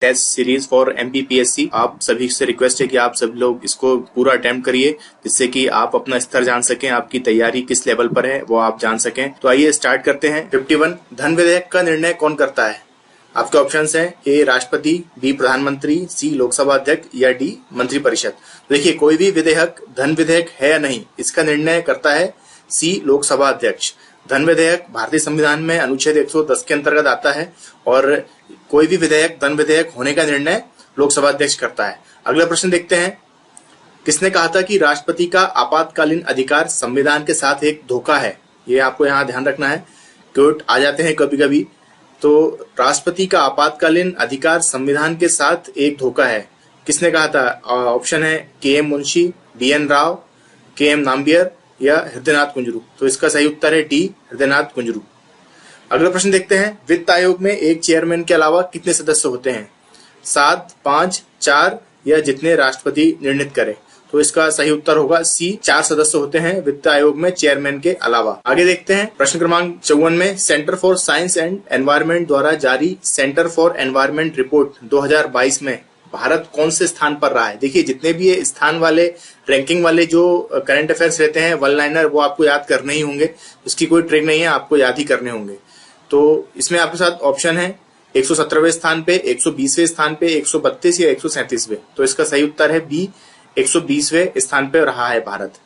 Test series for MPPSC. आप सभी से रिक्वेस्ट है कि आप सभी लोग इसको पूरा अटेम्प्ट करिए, जिससे कि आप अपना स्तर जान सकें, आपकी तैयारी किस लेवल पर है वो आप जान सकें। तो आइए स्टार्ट करते हैं। 51 धन विधेयक का निर्णय कौन करता है? आपके ऑप्शंस हैं ए राष्ट्रपति, बी प्रधानमंत्री, सी लोकसभा अध्यक्ष या डी मंत्रिपरिषद। तो देखिए, कोई भी विधेयक धन विधेयक है या नहीं, इसका निर्णय करता है सी लोकसभा अध्यक्ष। धन विधेयक भारतीय संविधान में अनुच्छेद 110 के अंतर्गत आता है और कोई भी विधेयक धन विधेयक होने का निर्णय लोकसभा अध्यक्ष करता है। अगला प्रश्न देखते हैं। किसने कहा था कि राष्ट्रपति का आपातकालीन अधिकार संविधान के साथ एक धोखा है? ये आपको यहाँ ध्यान रखना है, क्योंकि आ जाते हैं कभी कभी। तो राष्ट्रपति का आपातकालीन अधिकार संविधान के साथ एक धोखा है, किसने कहा था? ऑप्शन है KM. Munshi, BN. Rao, KM. Nambiar या हृदयनाथ कुंजरू। तो इसका सही उत्तर है डी हृदयनाथ कुंजरू। अगला प्रश्न देखते हैं। वित्त आयोग में एक चेयरमैन के अलावा कितने सदस्य होते हैं? 7, 5, 4 या जितने राष्ट्रपति निर्णित करे। तो इसका सही उत्तर होगा सी, 4 सदस्य होते हैं वित्त आयोग में चेयरमैन के अलावा। आगे देखते हैं प्रश्न क्रमांक 54 में। Centre for science and environment द्वारा जारी सेंटर फॉर एनवायरनमेंट रिपोर्ट 2022 में भारत कौन से स्थान पर रहा है? देखिए, जितने भी ये स्थान वाले रैंकिंग वाले जो करंट अफेयर्स रहते हैं वन लाइनर, वो आपको याद करने ही होंगे, इसकी कोई ट्रिक नहीं है, आपको याद ही करने होंगे। तो इसमें आपके साथ ऑप्शन है 117वें स्थान पे, 120वें स्थान पे, 132 या 137वें। तो इसका सही उत्तर है बी, 120वें स्थान पे रहा है भारत।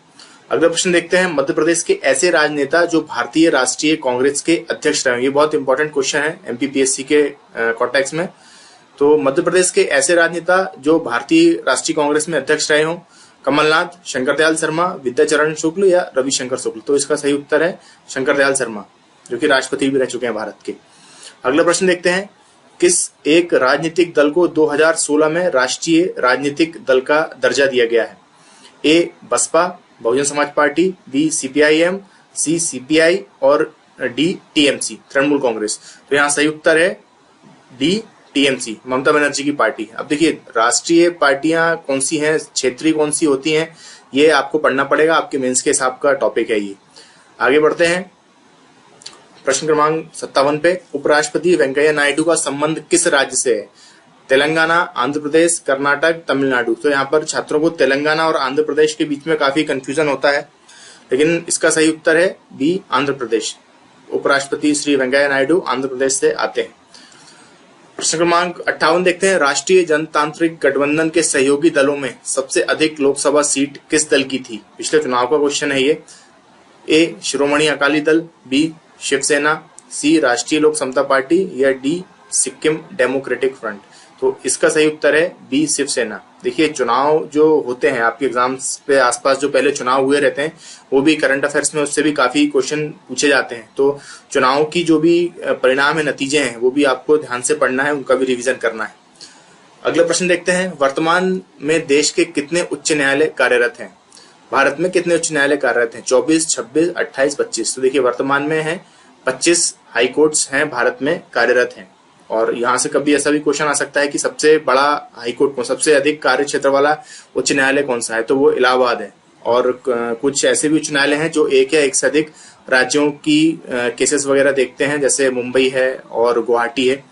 अगला प्रश्न देखते हैं। मध्य प्रदेश के ऐसे राजनेता जो भारतीय राष्ट्रीय कांग्रेस के अध्यक्ष रहे। ये बहुत इंपॉर्टेंट क्वेश्चन है एमपीपीएससी के कॉन्टेक्स्ट में। तो मध्य प्रदेश के ऐसे राजनेता जो भारतीय राष्ट्रीय कांग्रेस में अध्यक्ष रहे हों। कमलनाथ, शंकर दयाल शर्मा, विद्याचरण शुक्ल या रविशंकर शुक्ल। तो इसका सही उत्तर है शंकर दयाल शर्मा, जो कि राष्ट्रपति भी रह चुके हैं भारत के। अगला प्रश्न देखते हैं। किस एक राजनीतिक दल को 2016 में राष्ट्रीय राजनीतिक दल का दर्जा दिया गया है? ए Baspa, Bahujan Samaj party, B CPIM, सी सीपीआई और डी टीएमसी, तृणमूल कांग्रेस। तो यहाँ सही उत्तर है डी टीएमसी, ममता बनर्जी की पार्टी। अब देखिए, राष्ट्रीय पार्टियां कौन सी हैं, क्षेत्रीय कौन सी होती हैं, ये आपको पढ़ना पड़ेगा, आपके मेंस के हिसाब का टॉपिक है ये। आगे बढ़ते हैं प्रश्न क्रमांक 57 पे। उपराष्ट्रपति वेंकैया नायडू का संबंध किस राज्य से है? तेलंगाना, आंध्र प्रदेश, कर्नाटक, तमिलनाडु। तो यहाँ पर छात्रों को तेलंगाना और आंध्र प्रदेश के बीच में काफी कंफ्यूजन होता है, लेकिन इसका सही उत्तर है बी आंध्र प्रदेश। उपराष्ट्रपति श्री वेंकैया नायडू आंध्र प्रदेश से आते हैं। प्रश्न क्रमांक 58 देखते हैं। राष्ट्रीय जनतांत्रिक गठबंधन के सहयोगी दलों में सबसे अधिक लोकसभा सीट किस दल की थी? पिछले चुनाव का क्वेश्चन है ये। ए श्रोमणी अकाली दल, बी शिवसेना, सी राष्ट्रीय लोक समता पार्टी या डी सिक्किम डेमोक्रेटिक फ्रंट। तो इसका सही उत्तर है बी शिवसेना। देखिए, चुनाव जो होते हैं आपके एग्जाम्स पे आसपास, जो पहले चुनाव हुए रहते हैं, वो भी करंट अफेयर्स में उससे भी काफी क्वेश्चन पूछे जाते हैं। तो चुनाव की जो भी परिणाम है, नतीजे हैं, वो भी आपको ध्यान से पढ़ना है, उनका भी रिवीजन करना है। अगला प्रश्न देखते हैं। वर्तमान में देश के कितने उच्च न्यायालय कार्यरत हैं? भारत में कितने उच्च न्यायालय कार्यरत हैं? 24, 26, 28, 25। तो देखिए, वर्तमान में है 25 हाई कोर्ट्स हैं भारत में कार्यरत हैं। और यहाँ से कभी ऐसा भी क्वेश्चन आ सकता है कि सबसे बड़ा हाई कोर्ट कौन, सबसे अधिक कार्य क्षेत्र वाला उच्च न्यायालय कौन सा है? तो वो इलाहाबाद है। और कुछ ऐसे भी उच्च न्यायालय हैं जो एक या एक से अधिक राज्यों की केसेस वगैरह देखते हैं, जैसे मुंबई है और गुवाहाटी है।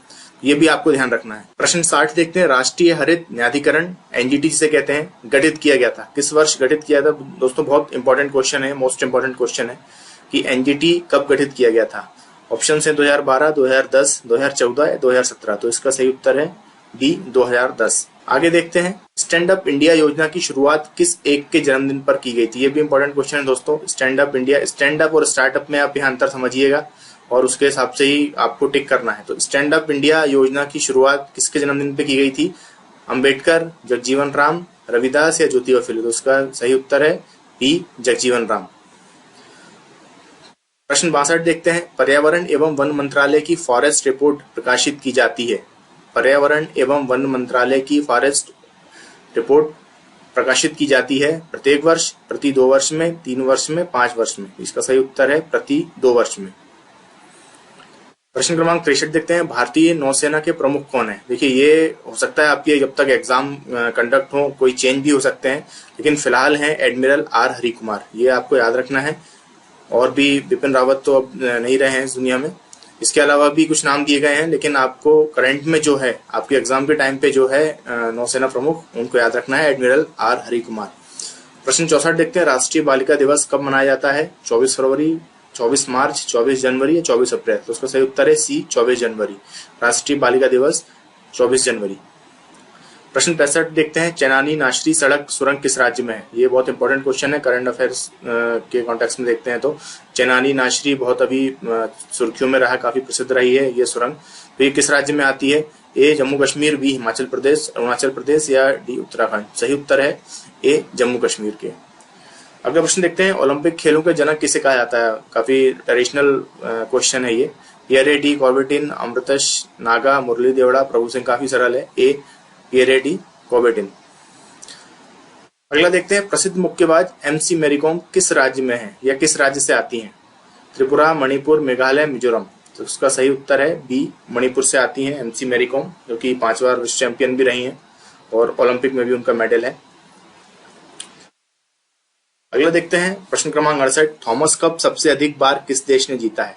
ये भी आपको ध्यान रखना है। प्रश्न 60 देखते हैं। राष्ट्रीय हरित न्यायाधिकरण एनजीटी जिसे कहते हैं, गठित किया गया था। किस वर्ष गठित किया था? दोस्तों, बहुत इंपॉर्टेंट क्वेश्चन है, मोस्ट इंपॉर्टेंट क्वेश्चन है कि एनजीटी कब गठित किया गया था। ऑप्शन है 2012, 2010, 2014 या 2017। तो इसका सही उत्तर है डी 2010। आगे देखते हैं। स्टैंड अप इंडिया योजना की शुरुआत किस एक के जन्मदिन पर की गई थी? ये भी इंपॉर्टेंट क्वेश्चन है दोस्तों। Stand up India, stand up और स्टार्टअप में आप यहाँ अंतर समझिएगा और उसके हिसाब से ही आपको टिक करना है। तो स्टैंड अप इंडिया योजना की शुरुआत किसके जन्मदिन पे की गई थी? अंबेडकर, जगजीवन राम, रविदास या ज्योतिबा फुले। तो उसका सही उत्तर है बी जगजीवन राम। प्रश्न 62 देखते हैं। पर्यावरण एवं वन मंत्रालय की फॉरेस्ट रिपोर्ट प्रकाशित की जाती है। पर्यावरण एवं वन मंत्रालय की फॉरेस्ट रिपोर्ट प्रकाशित की जाती है प्रत्येक वर्ष, प्रति 2 वर्ष में, 3 वर्ष में, 5 वर्ष में। इसका सही उत्तर है प्रति 2 वर्ष में। प्रश्न क्रमांक 63 देखते हैं। भारतीय नौसेना के प्रमुख कौन है? देखिए, ये हो सकता है आपके जब तक एग्जाम कंडक्ट हो कोई चेंज भी हो सकते हैं, लेकिन फिलहाल है एडमिरल आर हरि कुमार। ये आपको याद रखना है। और भी बिपिन रावत तो अब नहीं रहे हैं इस दुनिया में। इसके अलावा भी कुछ नाम दिए गए हैं, लेकिन आपको करंट में जो है आपके एग्जाम के टाइम पे जो है नौसेना प्रमुख उनको याद रखना है, एडमिरल आर हरि कुमार। प्रश्न 64 देखते हैं, राष्ट्रीय बालिका दिवस कब मनाया जाता है? 24 फरवरी, 24 मार्च, 24 जनवरी या 24 अप्रैल? तो उसका सही उत्तर है सी, 24 जनवरी। राष्ट्रीय बालिका दिवस 24 जनवरी। प्रश्न 65 देखते हैं, चेनानी नाशरी सड़क सुरंग किस राज्य में है? ये बहुत इंपॉर्टेंट क्वेश्चन है, करंट अफेयर्स के कॉन्टेक्स्ट में देखते हैं तो चेनानी नाशरी बहुत अभी सुर्खियों में रहा, काफी प्रसिद्ध रही है ये सुरंग। तो ये किस राज्य में आती है? ए जम्मू कश्मीर, बी हिमाचल प्रदेश, अरुणाचल प्रदेश या डी उत्तराखंड? सही उत्तर है ए जम्मू कश्मीर के। अगला प्रश्न देखते हैं, ओलंपिक खेलों के जनक किसे कहा जाता है? काफी ट्रेडिशनल क्वेश्चन है ये। पियरे डी कॉर्बेटिन, अमृतस नागा, मुरली देवड़ा, प्रभु सिंह? काफी सरल है, ए पियरे डी कॉर्बेटिन। अगला देखते हैं, प्रसिद्ध मुक्केबाज एमसी मैरीकॉम किस राज्य में है या किस राज्य से आती हैं? त्रिपुरा, मणिपुर, मेघालय, मिजोरम? तो उसका सही उत्तर है बी, मणिपुर से आती हैं एमसी मैरीकॉम, जो कि 5 बार विश्व चैंपियन भी रही हैं और ओलंपिक में भी उनका मेडल है। अगला देखते हैं, प्रश्न क्रमांक 68, थॉमस कप सबसे अधिक बार किस देश ने जीता है?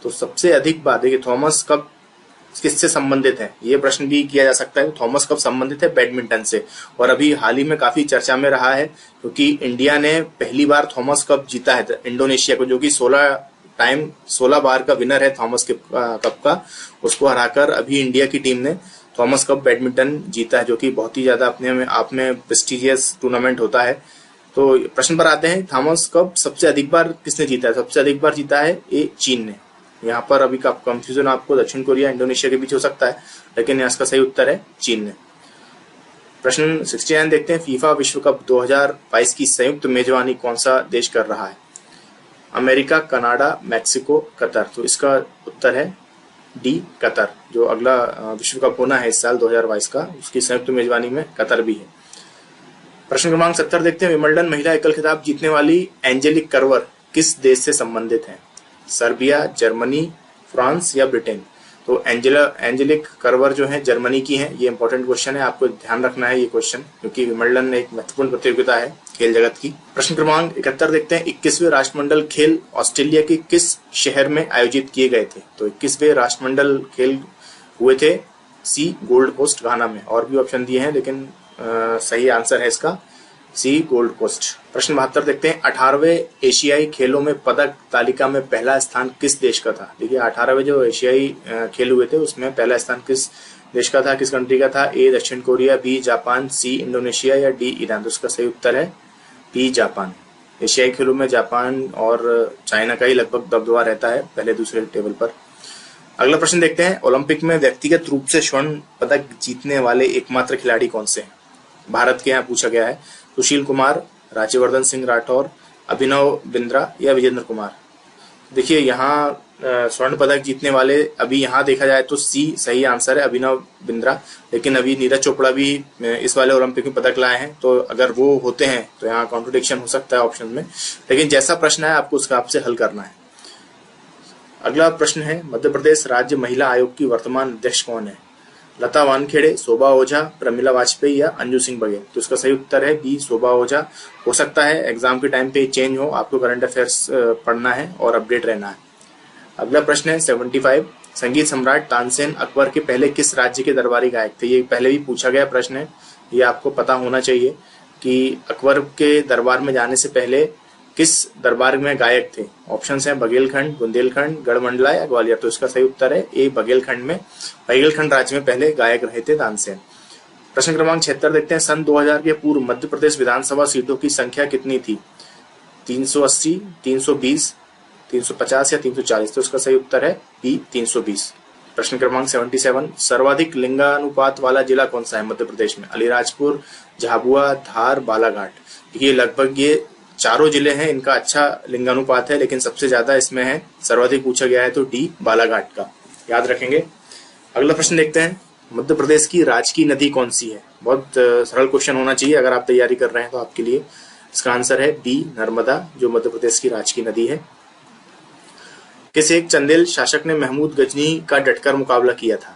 तो सबसे अधिक बार, देखिए थॉमस कप किससे संबंधित है, ये प्रश्न भी किया जा सकता है। थॉमस कप संबंधित है बैडमिंटन से, और अभी हाल ही में काफी चर्चा में रहा है क्योंकि इंडिया ने पहली बार थॉमस कप जीता है इंडोनेशिया को, जो कि 16 बार का विनर है थॉमस कप का। उसको हराकर अभी इंडिया की टीम ने थॉमस कप बैडमिंटन जीता है, जो कि बहुत ही ज्यादा अपने आप में प्रेस्टिजियस टूर्नामेंट होता है। तो प्रश्न पर आते हैं, थॉमस कप सबसे अधिक बार किसने जीता है? सबसे अधिक बार जीता है ए चीन ने। यहाँ पर अभी का कंफ्यूजन आपको दक्षिण कोरिया इंडोनेशिया के बीच हो सकता है, लेकिन इसका सही उत्तर है चीन ने। प्रश्न 69 देखते हैं, फीफा विश्व कप 2022 की संयुक्त मेजबानी कौन सा देश कर रहा है? America, Canada, Mexico, Qatar? तो इसका उत्तर है डी कतर। जो अगला विश्व कप होना है इस साल 2022 का, उसकी संयुक्त मेजबानी में कतर भी है। प्रश्न क्रमांक 70 देखते हैं, विंबलडन महिला एकल खिताब जीतने वाली एंजेलिक कर्वर किस देश से संबंधित है? सर्बिया, जर्मनी, फ्रांस या ब्रिटेन? तो एंजेलिक कर्वर जो है जर्मनी की हैं। ये इंपॉर्टेंट क्वेश्चन है, आपको ध्यान रखना है ये क्वेश्चन, क्योंकि विंबलडन एक महत्वपूर्ण प्रतियोगिता है खेल जगत की। प्रश्न क्रमांक 71 देखते हैं, 21वें राष्ट्रमंडल खेल ऑस्ट्रेलिया के किस शहर में आयोजित किए गए थे? तो 21वें राष्ट्रमंडल खेल हुए थे सी, गोल्ड कोस्ट घाना में। और भी ऑप्शन दिए हैं, लेकिन सही आंसर है इसका सी, गोल्ड कोस्ट। प्रश्न 72 देखते हैं, 18वें एशियाई खेलों में पदक तालिका में पहला स्थान किस देश का था? देखिए 18वें जो एशियाई खेल हुए थे उसमें पहला स्थान किस देश का था, किस कंट्री का था? ए दक्षिण Korea, B Japan, C Indonesia या डी ईरान? तो उसका सही उत्तर है बी जापान। एशियाई खेलों में जापान और चाइना का ही लगभग दबदबा रहता है पहले दूसरे टेबल पर। अगला प्रश्न देखते हैं, ओलंपिक में व्यक्तिगत रूप से स्वर्ण पदक जीतने वाले एकमात्र खिलाड़ी कौन से हैं? भारत के यहाँ पूछा गया है। सुशील कुमार, राज्यवर्धन सिंह राठौर, अभिनव बिंद्रा या विजेंद्र कुमार? देखिए यहाँ स्वर्ण पदक जीतने वाले अभी यहाँ देखा जाए तो सी सही आंसर है, अभिनव बिंद्रा। लेकिन अभी नीरज चोपड़ा भी इस वाले ओलंपिक में पदक लाए हैं, तो अगर वो होते हैं तो यहाँ कॉन्ट्रोडिक्शन हो सकता है ऑप्शन में। लेकिन जैसा प्रश्न है आपको उसका आपसे हल करना है। अगला प्रश्न है, मध्य प्रदेश राज्य महिला आयोग की वर्तमान अध्यक्ष कौन है? लता वानखेड़े, शोभा ओझा, प्रमिला वाजपेयी या अंजू सिंह बघेल? तो इसका सही उत्तर है बी, शोभा ओझा। हो सकता है एग्जाम के टाइम पे चेंज हो, आपको करंट अफेयर्स पढ़ना है और अपडेट रहना है। अगला प्रश्न है 75, संगीत सम्राट तानसेन अकबर के पहले किस राज्य के दरबारी गायक थे? ये पहले भी पूछा गया प्रश्न है, ये आपको पता होना चाहिए कि अकबर के दरबार में जाने से पहले किस दरबार में गायक थे? ऑप्शन हैं बघेलखंड, बुंदेलखंड, गढ़मंडला या ग्वालियर? तो इसका सही उत्तर है ए, बघेलखंड में। बघेलखंड राज्य में पहले गायक रहे थे तानसेन। प्रश्न क्रमांक 76 देखते हैं, सन 2000 के पूर्व मध्य प्रदेश विधानसभा सीटों की संख्या कितनी थी? 380, 320, 350 या 340? तो इसका सही उत्तर है बी, 320। प्रश्न क्रमांक 77, सर्वाधिक लिंगानुपात वाला जिला कौन सा है मध्य प्रदेश में? अलीराजपुर, झाबुआ, धार, बालाघाट? ये लगभग ये चारों जिले हैं, इनका अच्छा लिंगानुपात है, लेकिन सबसे ज्यादा इसमें है सर्वाधिक पूछा गया है तो डी, बालाघाट का याद रखेंगे। अगला प्रश्न देखते हैं, मध्य प्रदेश की राजकीय नदी कौन सी है? बहुत सरल क्वेश्चन होना चाहिए अगर आप तैयारी कर रहे हैं तो आपके लिए। इसका आंसर है बी, नर्मदा, जो मध्य प्रदेश की राजकीय नदी है। किस एक चंदेल शासक ने महमूद गजनी का डटकर मुकाबला किया था?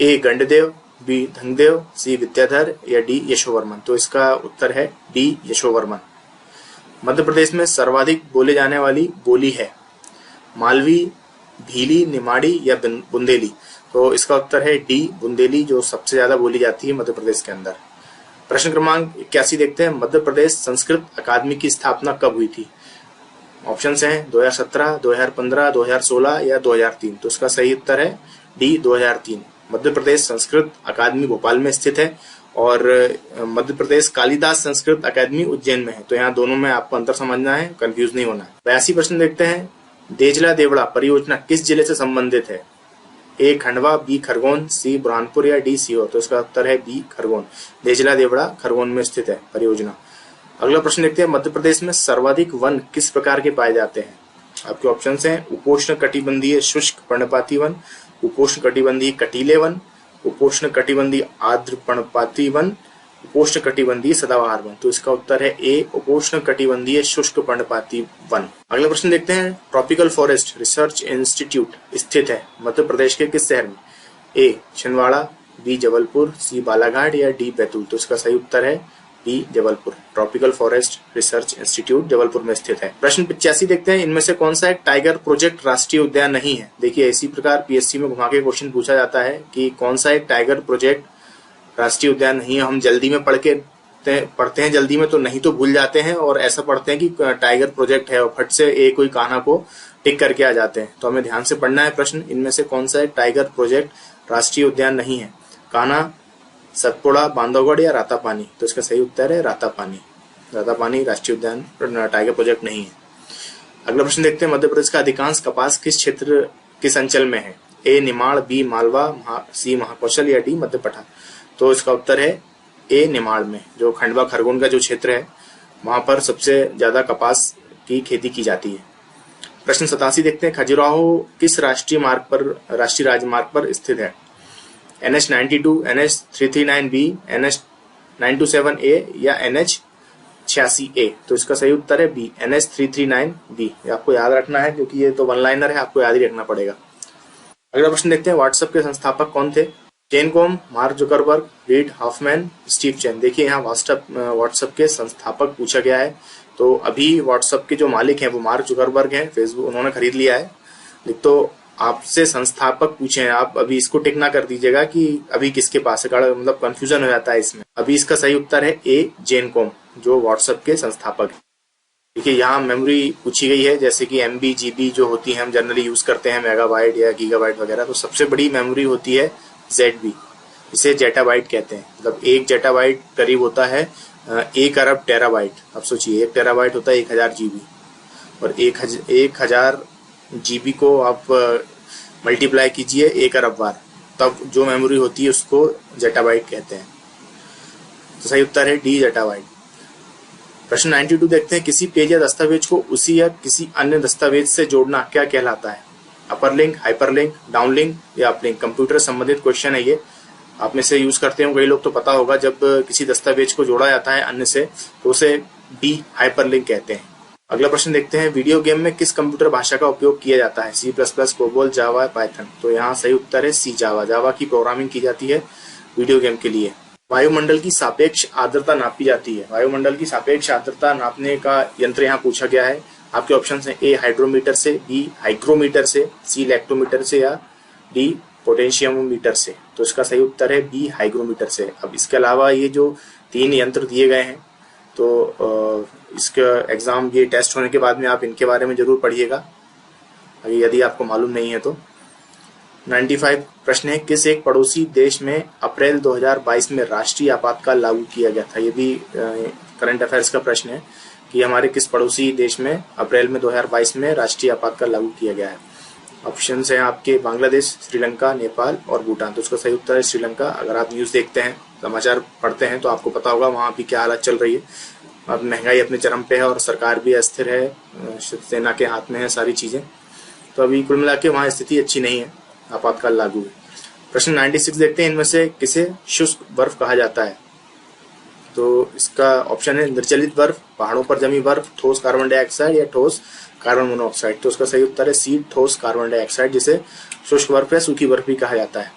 ए, गंडदेव, बी, धनदेव, सी, विद्याधर या डी, यशोवर्मन? तो इसका उत्तर है डी, यशोवर्मन। मध्य प्रदेश में सर्वाधिक बोले जाने वाली बोली है मालवी, भीली, निमाड़ी या बुंदेली? तो इसका उत्तर है डी, बुंदेली, जो सबसे ज्यादा बोली जाती है मध्य प्रदेश के अंदर। प्रश्न क्रमांक 81 देखते हैं, मध्य प्रदेश संस्कृत अकादमी की स्थापना कब हुई थी? ऑप्शंस हैं 2017, 2015, 2016 या 2003। तो इसका सही उत्तर है डी, 2003। मध्य प्रदेश संस्कृत अकादमी भोपाल में स्थित है और मध्य प्रदेश कालिदास संस्कृत अकादमी उज्जैन में है। तो यहाँ दोनों में आपको अंतर समझना है, कंफ्यूज नहीं होना है। 82 प्रश्न देखते हैं, देजला देवड़ा परियोजना किस जिले से संबंधित है? ए खंडवा, बी खरगोन, सी बुरहानपुर या डी सीहोर? तो इसका उत्तर है बी खरगोन। देजला देवड़ा खरगोन में स्थित है परियोजना। अगला प्रश्न देखते हैं, मध्य प्रदेश में सर्वाधिक वन किस प्रकार के पाए जाते हैं? आपके ऑप्शंस हैं उपोष्ण कटिबंधीय शुष्क पर्णपाती वन, उपोष्ण कटिबंधीय कटीले वन, उपोष्ण कटिबंधीय आर्द्र पर्णपाती वन, उपोष्ण कटिबंधीय सदाबहार वन। तो इसका उत्तर है ए, उपोष्ण कटिबंधीय शुष्क पर्णपाती वन। अगला प्रश्न देखते हैं, ट्रॉपिकल फॉरेस्ट रिसर्च इंस्टीट्यूट स्थित है मध्य प्रदेश के किस शहर में? A Chhindwara, B Jabalpur, C Balaghat या डी बैतूल? तो इसका सही उत्तर है B Jabalpur. Tropical forest research institute Jabalpur में स्थित है। प्रश्न 85 देखते हैं, इनमें से कौन सा एक टाइगर प्रोजेक्ट राष्ट्रीय उद्यान नहीं है? देखिए इसी प्रकार पीएससी में घुमा के क्वेश्चन पूछा जाता है कि कौन सा एक टाइगर प्रोजेक्ट राष्ट्रीय उद्यान नहीं है। हम जल्दी में पढ़ते हैं जल्दी में तो नहीं तो भूल जाते हैं, और ऐसा पढ़ते हैं कि टाइगर प्रोजेक्ट है और फट से एक कोई कान्हा को टिक करके आ जाते हैं। तो हमें ध्यान से पढ़ना है प्रश्न, इनमें से कौन सा एक टाइगर प्रोजेक्ट राष्ट्रीय उद्यान नहीं है? कान्हा, सतपुड़ा, बांधवगढ़ या रातापानी? तो इसका सही उत्तर है रातापानी। रातापानी राष्ट्रीय उद्यान टाइगर प्रोजेक्ट नहीं है। अगला प्रश्न देखते हैं, मध्य प्रदेश का अधिकांश कपास किस क्षेत्र किस अंचल में है? ए निमाड़, बी मालवा, सी महाकौशल या डी मध्य पठार? तो इसका उत्तर है ए निमाड़ में, जो खंडवा खरगोन का जो क्षेत्र है वहां पर सबसे ज्यादा कपास की खेती की जाती है। प्रश्न 87 देखते हैं, खजुराहो किस राष्ट्रीय राजमार्ग पर स्थित है? NH92, NH339B, NH927A या NH86A? तो इसका सही उत्तर है बी, NH339B। आपको याद रखना है क्योंकि ये तो वन लाइनर है, आपको याद ही रखना पड़ेगा। अगला प्रश्न देखते हैं, व्हाट्सएप के संस्थापक कौन थे? Jan Koum, Mark Zuckerberg, Reid Hoffman, Steve Chen? देखिए यहाँ व्हाट्सएप के संस्थापक पूछा गया है, तो अभी व्हाट्सएप के जो मालिक हैं वो मार्क जुकरबर्ग हैं, फेसबुक उन्होंने खरीद लिया है। तो आपसे संस्थापक पूछे हैं, आप अभी इसको टिक ना कर दीजिएगा कि अभी किसके पास है, मतलब कंफ्यूजन हो जाता है इसमें। अभी इसका सही उत्तर है ए, जेन कॉम, जो व्हाट्सएप के संस्थापक है। देखिए यहाँ मेमोरी पूछी गई है, जैसे कि MB, GB जो होती है हम जनरली यूज करते हैं, मेगाबाइट या गीगाबाइट वगैरह। तो सबसे बड़ी मेमोरी होती है ZB, इसे जेटाबाइट कहते हैं। मतलब एक जेटाबाइट करीब होता है 1 अरब टेराबाइट। अब सोचिए 1 टेराबाइट होता है 1000 GB, और 1000 GB को आप मल्टीप्लाई कीजिए 1 अरब बार, तब जो मेमोरी होती है उसको जेटाबाइट कहते हैं। तो सही उत्तर है डी, जेटाबाइट। प्रश्न 92 देखते हैं, किसी पेज या दस्तावेज को उसी या किसी अन्य दस्तावेज से जोड़ना क्या कहलाता है? Upper link, hyper link, down link या अप लिंक? कंप्यूटर संबंधित क्वेश्चन है ये, आप में से यूज करते हो कई लोग, तो पता होगा जब किसी दस्तावेज को जोड़ा जाता है अन्य से तो उसे डी, हाइपर लिंक कहते हैं। अगला प्रश्न देखते हैं, वीडियो गेम में किस कंप्यूटर भाषा का उपयोग किया जाता है? C++, कोबोल, जावा, पाइथन? तो यहाँ सही उत्तर है सी, जावा। जावा की प्रोग्रामिंग की जाती है वीडियो गेम के लिए। वायुमंडल की सापेक्ष आर्द्रता नापी जाती है। वायुमंडल की सापेक्ष आर्द्रता नापने का यंत्र यहाँ पूछा गया है। आपके ऑप्शन हैं ए हाइड्रोमीटर से, बी हाइग्रोमीटर से, सी लैक्टोमीटर से या डी पोटेंशियोमीटर से? तो इसका सही उत्तर है बी, हाइग्रोमीटर से। अब इसके अलावा ये जो 3 यंत्र दिए गए हैं, तो इसका एग्जाम, ये टेस्ट होने के बाद में आप इनके बारे में जरूर पढ़िएगा यदि आपको मालूम नहीं है तो। 95 प्रश्न है, किस एक पड़ोसी देश में अप्रैल 2022 में राष्ट्रीय आपातकाल लागू किया गया था? ये भी करंट अफेयर्स का प्रश्न है कि हमारे किस पड़ोसी देश में अप्रैल में 2022 में राष्ट्रीय आपातकाल लागू किया गया है। ऑप्शन हैं आपके बांग्लादेश, श्रीलंका, नेपाल और भूटान। तो उसका सही उत्तर है श्रीलंका। अगर आप न्यूज देखते हैं, समाचार पढ़ते हैं तो आपको पता होगा वहाँ भी क्या हालत चल रही है। अब महंगाई अपने चरम पे है और सरकार भी अस्थिर है, सेना के हाथ में है सारी चीजें। तो अभी कुल मिला के वहाँ स्थिति अच्छी नहीं है, आपातकाल लागू है। प्रश्न 96 देखते हैं, इनमें से किसे शुष्क बर्फ कहा जाता है? तो इसका ऑप्शन है निर्जलित बर्फ, पहाड़ों पर जमी बर्फ, ठोस कार्बन डाइऑक्साइड या ठोस कार्बन मोनोऑक्साइड? तो उसका सही उत्तर है सी, ठोस कार्बन डाइऑक्साइड, जिसे शुष्क बर्फ या सूखी बर्फ भी कहा जाता है।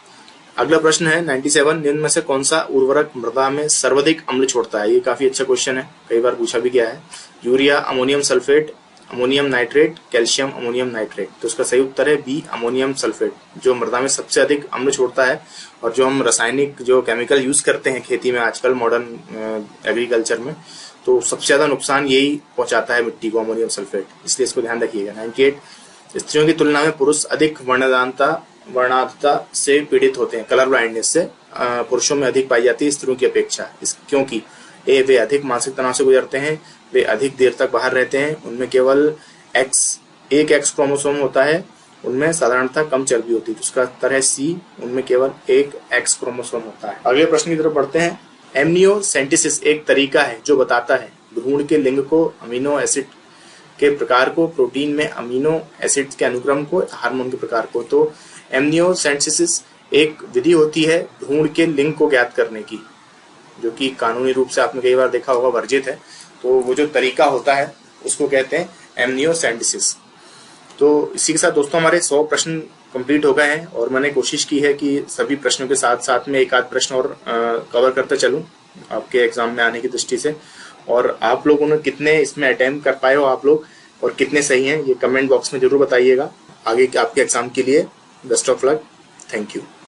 अगला प्रश्न है 97, निम्न में से कौन सा उर्वरक मृदा में सर्वाधिक अम्ल छोड़ता है? ये काफी अच्छा क्वेश्चन है, कई बार पूछा भी गया है। Urea, ammonium sulphate, ammonium nitrate, calcium ammonium nitrate. तो उसका सही उत्तर है बी, अमोनियम सल्फेट, जो मृदा में सबसे अधिक अम्ल छोड़ता है और जो हम रासायनिक जो केमिकल यूज करते हैं खेती में आजकल मॉडर्न एग्रीकल्चर में, तो सबसे ज्यादा नुकसान यही पहुंचाता है मिट्टी को, अमोनियम सल्फेट। इसलिए इसको ध्यान रखिएगा। 98, स्त्रियों की तुलना में पुरुष अधिक वर्णांधता से पीड़ित होते हैं। कलर ब्लाइंडनेस से पुरुषों में अधिक पाई जाती है स्त्रियों की अपेक्षा, क्योंकि वे अधिक मानसिक तनाव से गुजरते हैं, वे अधिक देर तक बाहर रहते हैं, उनमें केवल एक एक्स क्रोमोसोम होता है, उनमें साधारणतः कम चर्बी होती है। तो उसका उत्तर है सी, उनमें केवल एक एक्स क्रोमोसोम होता है। अगले प्रश्न की तरफ बढ़ते हैं। एमनियोसेंटेसिस एक तरीका है जो बताता है भ्रूण के लिंग को, अमीनो एसिड के प्रकार को, प्रोटीन में अमीनो एसिड के अनुक्रम को, हार्मोन के प्रकार को। तो एमनियोसेंटेसिस एक विधि होती है भ्रूण के लिंग को ज्ञात करने की, जो कि कानूनी रूप से आपने कई बार देखा होगा वर्जित है। तो वो जो तरीका होता है उसको कहते हैं एमनियोसेंटेसिस। तो इसी के साथ दोस्तों हमारे 100 प्रश्न कंप्लीट हो गए हैं और मैंने कोशिश की है कि सभी प्रश्नों के साथ साथ में एक आध प्रश्न और कवर करते चलूं आपके एग्जाम में आने की दृष्टि से। और आप लोगों ने कितने इसमें अटेम्प्ट कर पाए हो आप लोग और कितने सही हैं, ये कमेंट बॉक्स में जरूर बताइएगा। आगे के आपके एग्जाम के लिए best of luck. Thank you.